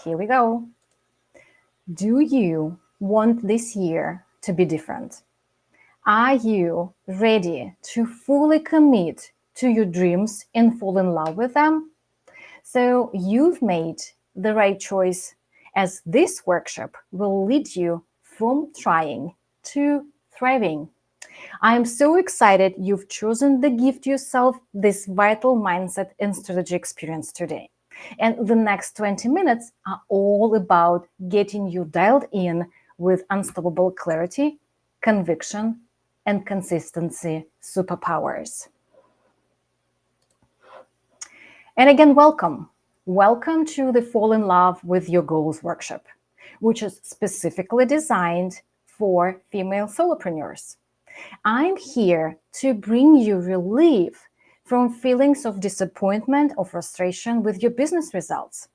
Here we go. Do you want this year to be different? Are you ready to fully commit to your dreams and fall in love with them? So you've made the right choice, as this workshop will lead you from trying to thriving. I am so excited you've chosen the Gift Yourself this vital mindset and strategy experience today. And the next 20 minutes are all about getting you dialed in with unstoppable clarity, conviction, and consistency superpowers. And again, welcome. Welcome to the Fall in Love with Your Goals workshop, which is specifically designed for female solopreneurs. I'm here to bring you relief from feelings of disappointment or frustration with your business results.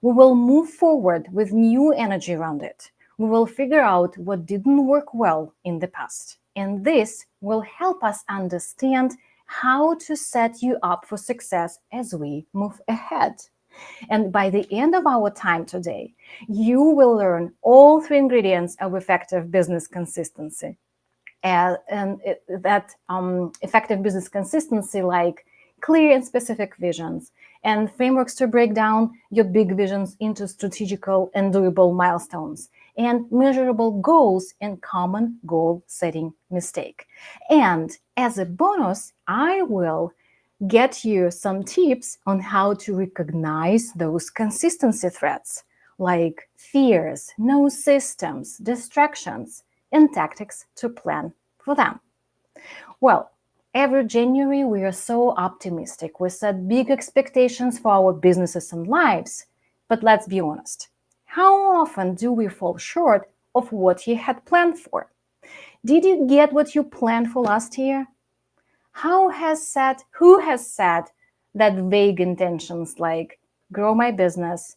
We will move forward with new energy around it. We will figure out what didn't work well in the past. And this will help us understand how to set you up for success as we move ahead. And by the end of our time today, you will learn all three ingredients of effective business consistency. Effective business consistency, like clear and specific visions and frameworks to break down your big visions into strategical and doable milestones, and measurable goals and common goal setting mistake. And as a bonus, I will get you some tips on how to recognize those consistency threats, like fears, no systems, distractions, and tactics to plan for them. Well, every January we are so optimistic. We set big expectations for our businesses and lives. But let's be honest. How often do we fall short of what you had planned for? Did you get what you planned for last year? Who has said that vague intentions like grow my business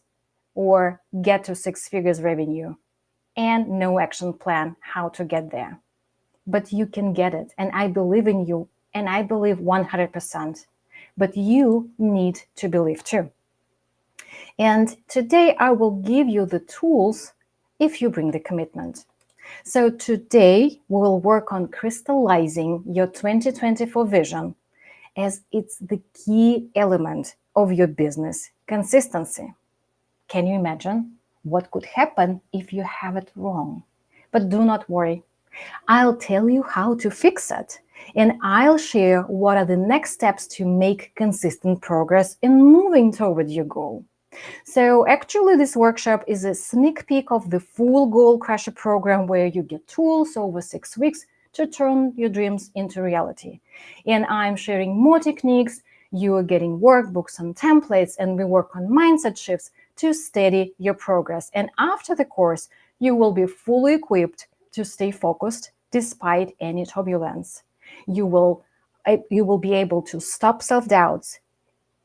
or get to 6 figures revenue and no action plan how to get there? But you can get it. And I believe in you. And I believe 100%. But you need to believe too. And today I will give you the tools if you bring the commitment. So today we will work on crystallizing your 2024 vision, as it's the key element of your business consistency. Can you imagine what could happen if you have it wrong? But do not worry. I'll tell you how to fix it, and I'll share what are the next steps to make consistent progress in moving toward your goal. So actually, this workshop is a sneak peek of the full Goal Crusher program, where you get tools over 6 weeks to turn your dreams into reality. And I'm sharing more techniques. You are getting workbooks and templates, and we work on mindset shifts to steady your progress. And after the course, you will be fully equipped to stay focused despite any turbulence. You will be able to stop self-doubts,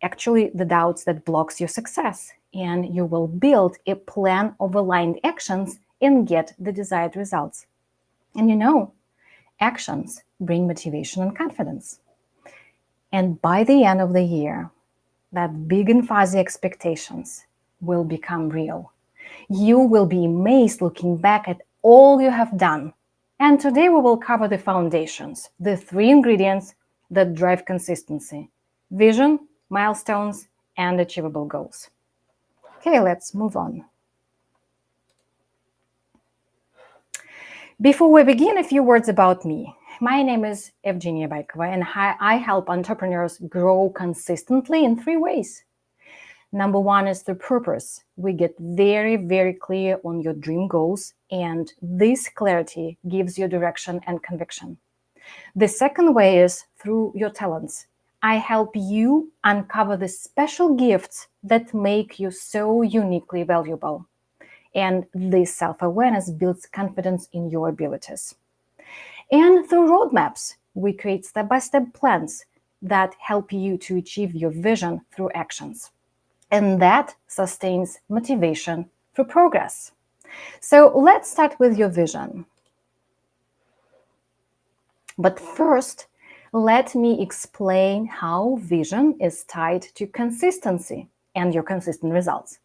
actually the doubts that blocks your success, and you will build a plan of aligned actions and get the desired results. And you know, actions bring motivation and confidence. And by the end of the year, that big and fuzzy expectations will become real. You will be amazed looking back at all you have done. And today we will cover the foundations, the 3 ingredients that drive consistency: vision, milestones, and achievable goals. Okay, let's move on. Before we begin, a few words about me. My name is Evgenia Baikova, and I help entrepreneurs grow consistently in 3 ways. Number 1 is the purpose. We get very, very clear on your dream goals, and this clarity gives you direction and conviction. The second way is through your talents. I help you uncover the special gifts that make you so uniquely valuable. And this self-awareness builds confidence in your abilities. And through roadmaps, we create step-by-step plans that help you to achieve your vision through actions. And that sustains motivation through progress. So let's start with your vision. But first, let me explain how vision is tied to consistency and your consistent results.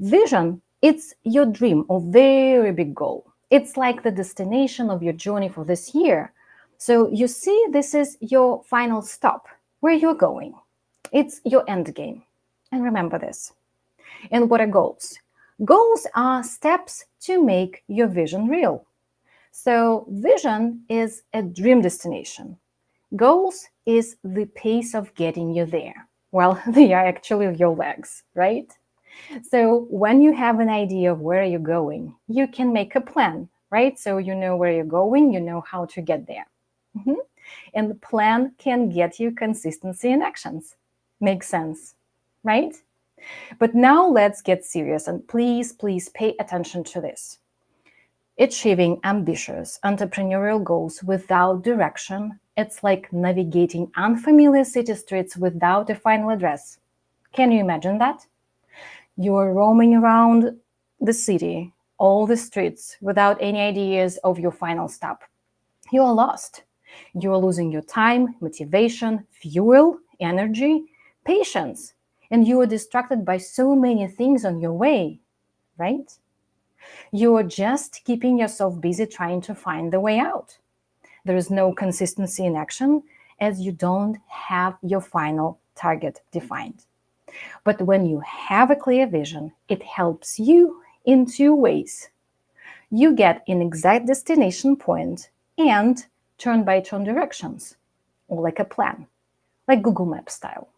Vision, it's your dream or very big goal. It's like the destination of your journey for this year. So you see, this is your final stop, where you're going. It's your end game. And remember this. And what are goals? Goals are steps to make your vision real. So vision is a dream destination. Goals is the pace of getting you there. Well, they are actually your legs, right? So when you have an idea of where you're going, you can make a plan, right? So you know where you're going, you know how to get there. And the plan can get you consistency in actions. Makes sense, right? But now let's get serious, and please pay attention to this. Achieving ambitious entrepreneurial goals without direction, it's like navigating unfamiliar city streets without a final address. Can you imagine that? You are roaming around the city, all the streets, without any ideas of your final stop. You are lost. You are losing your time, motivation, fuel, energy, patience, and you are distracted by so many things on your way, right? You are just keeping yourself busy trying to find the way out. There is no consistency in action as you don't have your final target defined. But when you have a clear vision, it helps you in two ways. You get an exact destination point and turn-by-turn directions, or like a plan, like Google Maps style.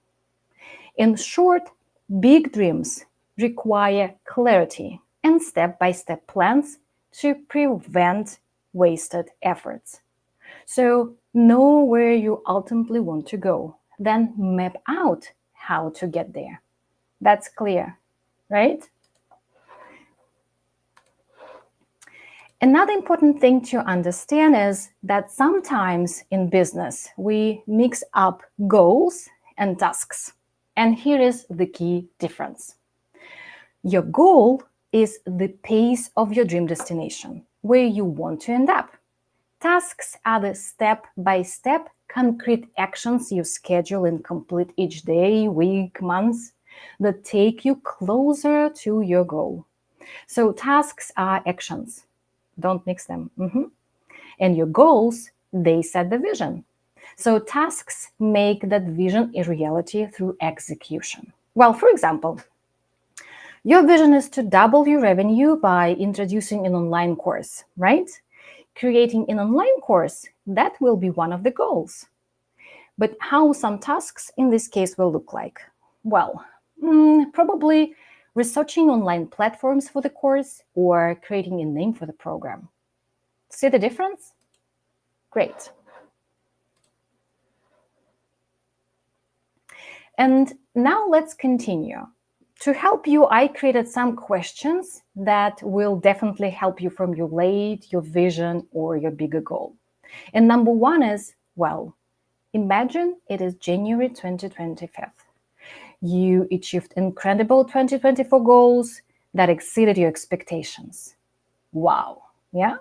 In short, big dreams require clarity and step-by-step plans to prevent wasted efforts. So know where you ultimately want to go, then map out how to get there. That's clear, right? Another important thing to understand is that sometimes in business, we mix up goals and tasks. And here is the key difference. Your goal is the pace of your dream destination, where you want to end up. Tasks are the step-by-step concrete actions you schedule and complete each day, week, month that take you closer to your goal. So tasks are actions. Don't mix them. And your goals, they set the vision. So tasks make that vision a reality through execution. Well, for example, your vision is to double your revenue by introducing an online course, right? Creating an online course, that will be one of the goals. But how some tasks in this case will look like? Well, probably researching online platforms for the course or creating a name for the program. See the difference? Great. And now let's continue. To help you, I created some questions that will definitely help you formulate your vision or your bigger goal. And number one is, well, imagine it is January 2025. You achieved incredible 2024 goals that exceeded your expectations. Wow, yeah?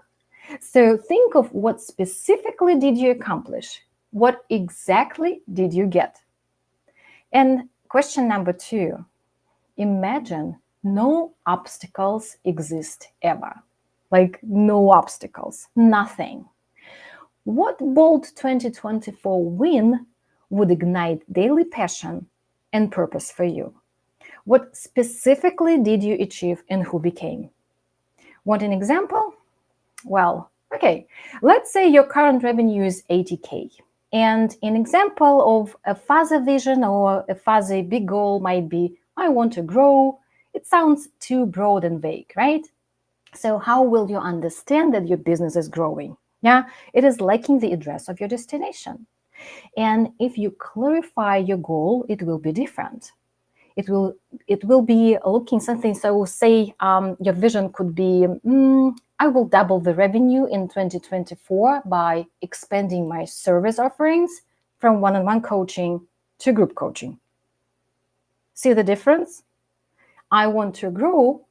So think of what specifically did you accomplish? What exactly did you get? And question number two, imagine no obstacles exist ever. Like no obstacles, nothing. What bold 2024 win would ignite daily passion and purpose for you? What specifically did you achieve and who became? Want an example? Well, okay, let's say your current revenue is 80K. And an example of a fuzzy vision or a fuzzy big goal might be, I want to grow. It sounds too broad and vague, right? So how will you understand that your business is growing? Yeah, it is lacking the address of your destination. And if you clarify your goal, it will be different. It will be looking something. So say your vision could be, I will double the revenue in 2024 by expanding my service offerings from one-on-one coaching to group coaching. See the difference? I want to grow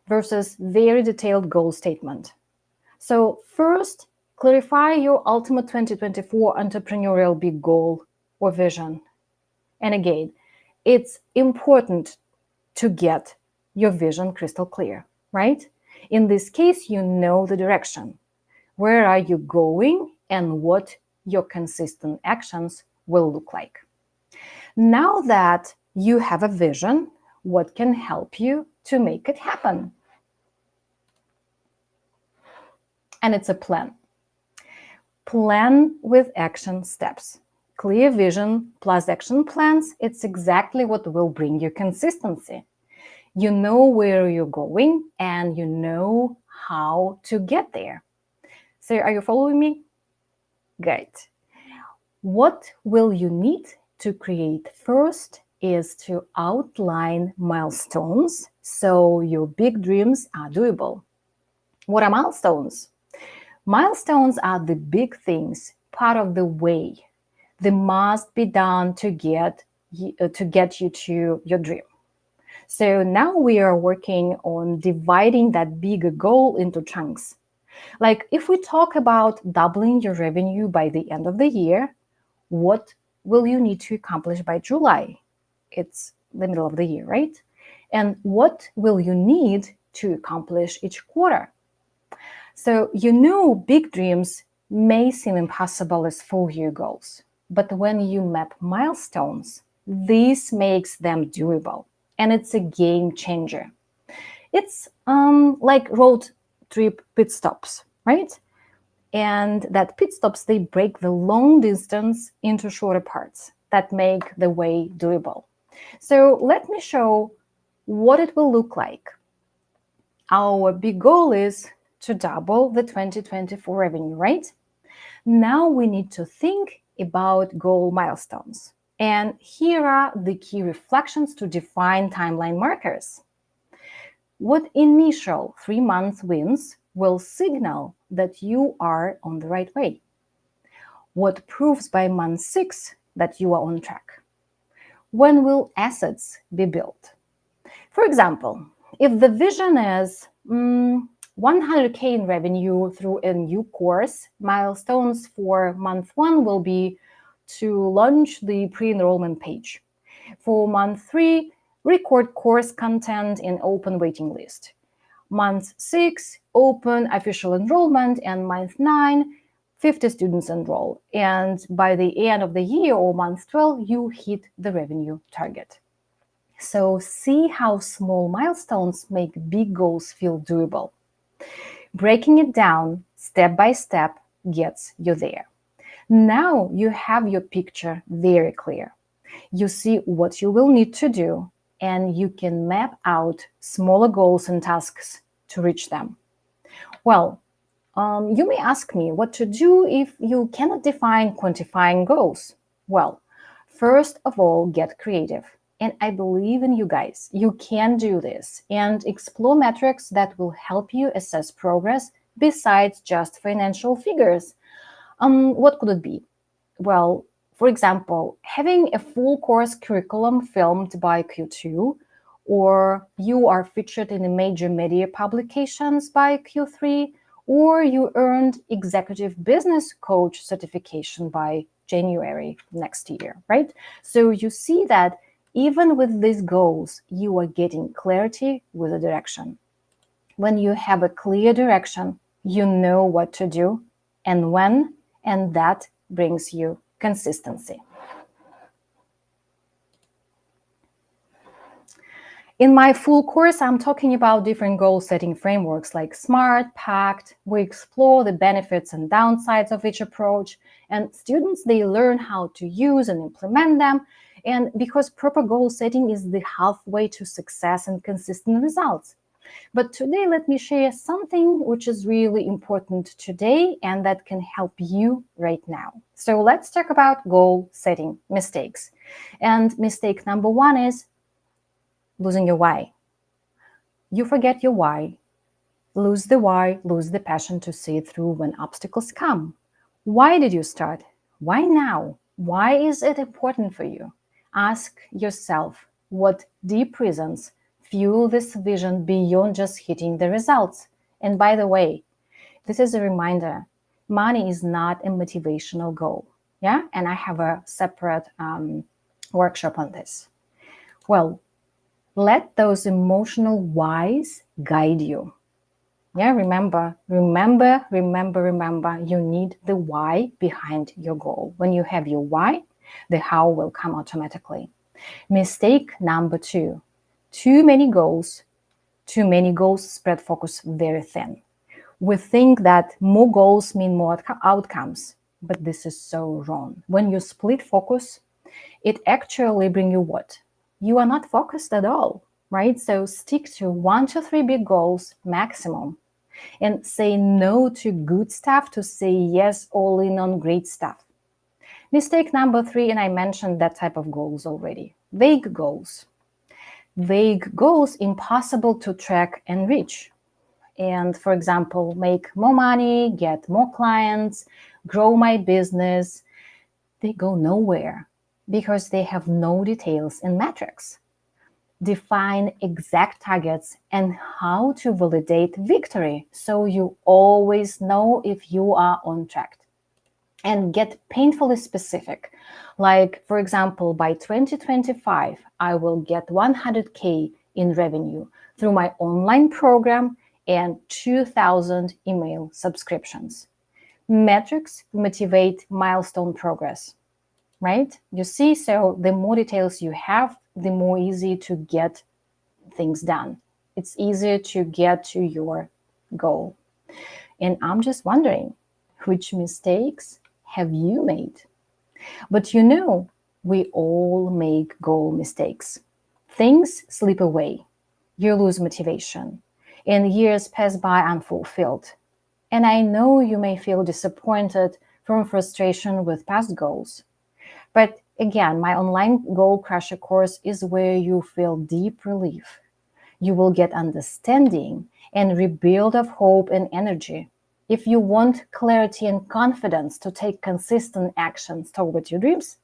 versus very detailed goal statement. So first, clarify your ultimate 2024 entrepreneurial big goal or vision. And again, it's important to get your vision crystal clear, right? In this case, you know the direction. Where are you going and what your consistent actions will look like. Now that you have a vision, what can help you to make it happen? And it's a plan. Plan with action steps. Clear vision plus action plans, it's exactly what will bring you consistency. You know where you're going and you know how to get there. So are you following me? Great. What will you need to create first is to outline milestones so your big dreams are doable. What are milestones? Milestones are the big things, part of the way. They must be done to get you to your dream. So now we are working on dividing that bigger goal into chunks. Like if we talk about doubling your revenue by the end of the year, what will you need to accomplish by July? It's the middle of the year, right? And what will you need to accomplish each quarter? So you know big dreams may seem impossible as full-year goals, but when you map milestones, this makes them doable, and it's a game changer. It's like road trip pit stops, right? And that pit stops, they break the long distance into shorter parts that make the way doable. So let me show what it will look like. Our big goal is to double the 2024 revenue, right? Now we need to think about goal milestones. And here are the key reflections to define timeline markers. What initial 3-month wins will signal that you are on the right way? What proves by month 6 that you are on track? When will assets be built? For example, if the vision is 100K in revenue through a new course, milestones for month 1 will be to launch the pre-enrollment page. For month 3, record course content in open waiting list. Month 6, open official enrollment, and month 9, 50 students enroll. And by the end of the year or month 12, you hit the revenue target. So see how small milestones make big goals feel doable. Breaking it down step by step gets you there. Now you have your picture very clear. You see what you will need to do, and you can map out smaller goals and tasks to reach them. Well, you may ask me what to do if you cannot define quantifying goals. Well, first of all, get creative. And I believe in you guys. You can do this and explore metrics that will help you assess progress besides just financial figures. What could it be? Well, for example, having a full course curriculum filmed by Q2, or you are featured in a major media publications by Q3, or you earned executive business coach certification by January next year, right? So you see that even with these goals, you are getting clarity with a direction. When you have a clear direction, you know what to do and when, and that brings you consistency. In my full course, I'm talking about different goal-setting frameworks like SMART, PACT. We explore the benefits and downsides of each approach, and students, they learn how to use and implement them. And because proper goal setting is the halfway to success and consistent results. But today, let me share something which is really important today and that can help you right now. So let's talk about goal setting mistakes. And mistake number 1 is losing your why. You forget your why. Lose the why, lose the passion to see it through when obstacles come. Why did you start? Why now? Why is it important for you? Ask yourself what deep reasons fuel this vision beyond just hitting the results. And by the way, this is a reminder, money is not a motivational goal. Yeah, and I have a separate workshop on this. Well, Let those emotional whys guide you. Yeah, remember, you need the why behind your goal. When you have your why, the how will come automatically. Mistake number 2, too many goals spread focus very thin. We think that more goals mean more outcomes, but this is so wrong. When you split focus, it actually brings you what? You are not focused at all, right? So stick to 1 to 3 big goals maximum, and say no to good stuff to say yes all in on great stuff. Mistake number 3, and I mentioned that type of goals already, vague goals. Vague goals, impossible to track and reach. And for example, make more money, get more clients, grow my business. They go nowhere because they have no details and metrics. Define exact targets and how to validate victory so you always know if you are on track. And get painfully specific. Like, for example, by 2025, I will get 100K in revenue through my online program and 2,000 email subscriptions. Metrics motivate milestone progress, right? You see, so the more details you have, the more easy to get things done. It's easier to get to your goal. And I'm just wondering, which mistakes have you made? But you know, we all make goal mistakes. Things slip away. You lose motivation, and years pass by unfulfilled. And I know you may feel disappointed from frustration with past goals. But again, my online Goal Crusher course is where you feel deep relief. You will get understanding and rebuild of hope and energy. If you want clarity and confidence to take consistent actions toward your dreams,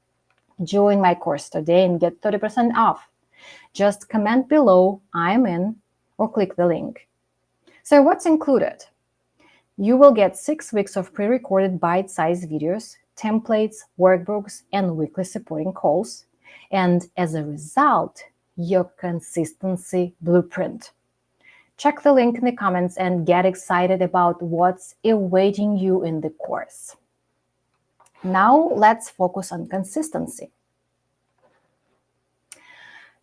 join my course today and get 30% off. Just comment below, I'm in, or click the link. So what's included? You will get 6 weeks of pre-recorded bite-sized videos, templates, workbooks, and weekly supporting calls. And as a result, your consistency blueprint. Check the link in the comments and get excited about what's awaiting you in the course. Now let's focus on consistency.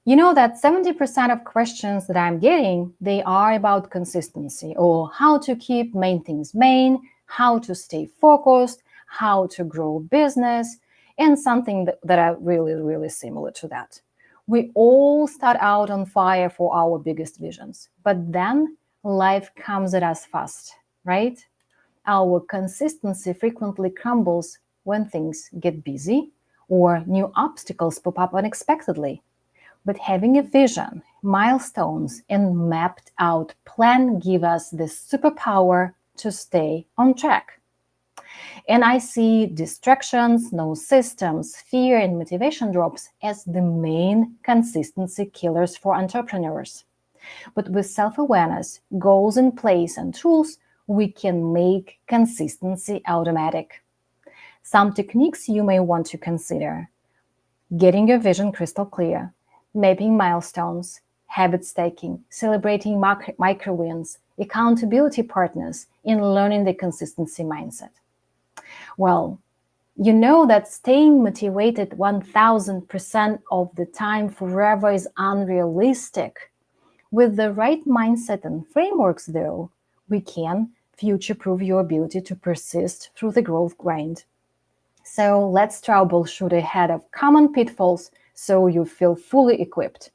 You know that 70% of questions that I'm getting, they are about consistency, or how to keep main things main, how to stay focused, how to grow business, and something that are really similar to that. We all start out on fire for our biggest visions, but then life comes at us fast, right? Our consistency frequently crumbles when things get busy or new obstacles pop up unexpectedly. But having a vision, milestones, and mapped out plan give us the superpower to stay on track. And I see distractions, no systems, fear, and motivation drops as the main consistency killers for entrepreneurs. But with self-awareness, goals in place, and tools, we can make consistency automatic. Some techniques you may want to consider: getting your vision crystal clear, mapping milestones, habit stacking, celebrating micro wins, accountability partners, and learning the consistency mindset. Well, you know that staying motivated 1000% of the time forever is unrealistic. With the right mindset and frameworks, though, we can future-proof your ability to persist through the growth grind. So let's troubleshoot ahead of common pitfalls so you feel fully equipped.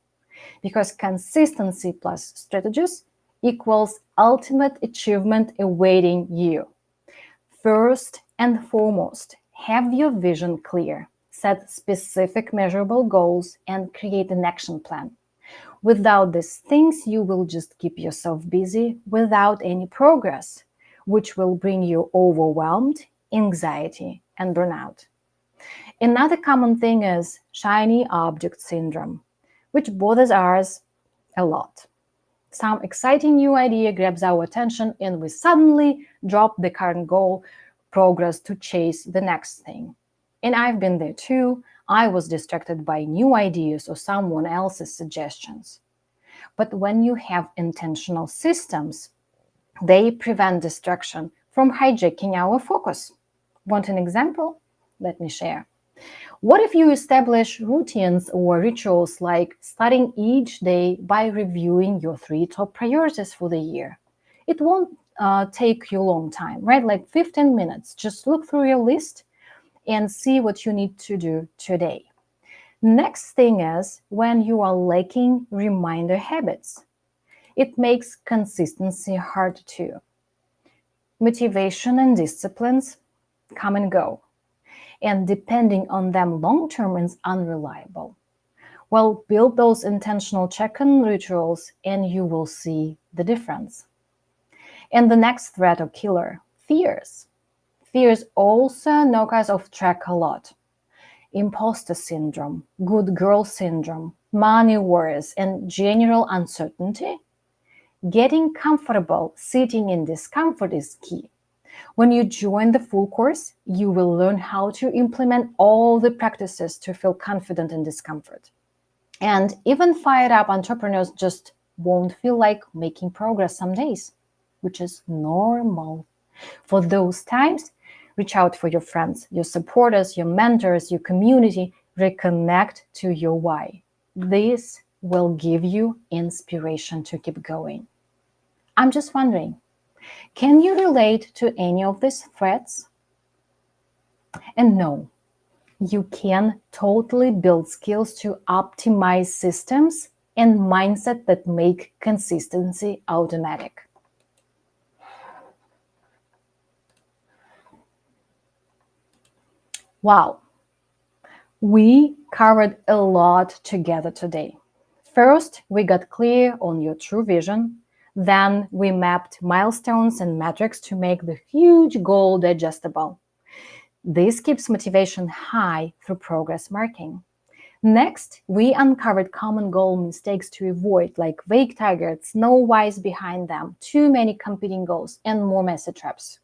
Because consistency plus strategies equals ultimate achievement awaiting you. First and foremost, have your vision clear. Set specific measurable goals and create an action plan. Without these things, you will just keep yourself busy without any progress, which will bring you overwhelmed, anxiety, and burnout. Another common thing is shiny object syndrome, which bothers us a lot. Some exciting new idea grabs our attention and we suddenly drop the current goal progress to chase the next thing. And I've been there too. I was distracted by new ideas or someone else's suggestions. But when you have intentional systems, they prevent distraction from hijacking our focus. Want an example? Let me share. What if you establish routines or rituals like starting each day by reviewing your 3 top priorities for the year? It won't take you a long time, right? Like 15 minutes. Just look through your list and see what you need to do today. Next thing is when you are lacking reminder habits. It makes consistency hard too. Motivation and disciplines come and go, and depending on them long-term is unreliable. Well, build those intentional check-in rituals and you will see the difference. And the next threat or killer, fears. Fears also knock us off track a lot. Imposter syndrome, good girl syndrome, money worries, and general uncertainty. Getting comfortable sitting in discomfort is key. When you join the full course, you will learn how to implement all the practices to feel confident in discomfort. And even fired up entrepreneurs just won't feel like making progress some days, which is normal. For those times, reach out for your friends, your supporters, your mentors, your community. Reconnect to your why. This will give you inspiration to keep going. I'm just wondering, can you relate to any of these threats? And no, you can totally build skills to optimize systems and mindset that make consistency automatic. Wow, we covered a lot together today. First, we got clear on your true vision. Then we mapped milestones and metrics to make the huge goal digestible. This keeps motivation high through progress marking. Next, we uncovered common goal mistakes to avoid, like vague targets, no whys behind them, too many competing goals, and more messy traps.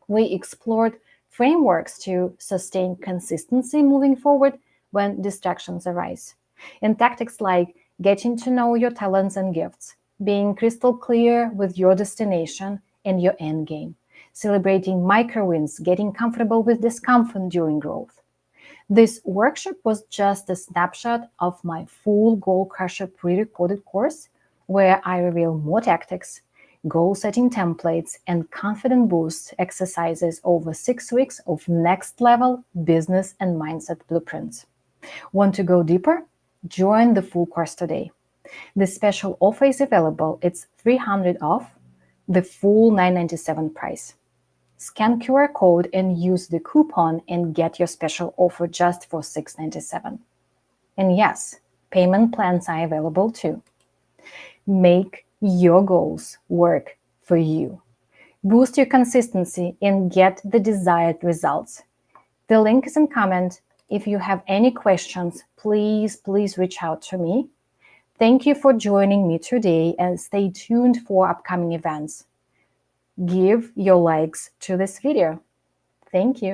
We explored frameworks to sustain consistency moving forward when distractions arise, and tactics like getting to know your talents and gifts, being crystal clear with your destination and your end game, celebrating micro wins, getting comfortable with discomfort during growth. This workshop was just a snapshot of my full Goal Crusher pre-recorded course, where I reveal more tactics, goal-setting templates, and confident boost exercises over 6 weeks of next-level business and mindset blueprints. Want to go deeper? Join the full course today. The special offer is available. It's $300 off the full $997 price. Scan QR code and use the coupon and get your special offer just for $697. And yes, payment plans are available too. Make your goals work for you. Boost your consistency and get the desired results. The link is in comment. If you have any questions, please reach out to me. Thank you for joining me today and stay tuned for upcoming events. Give your likes to this video. Thank you.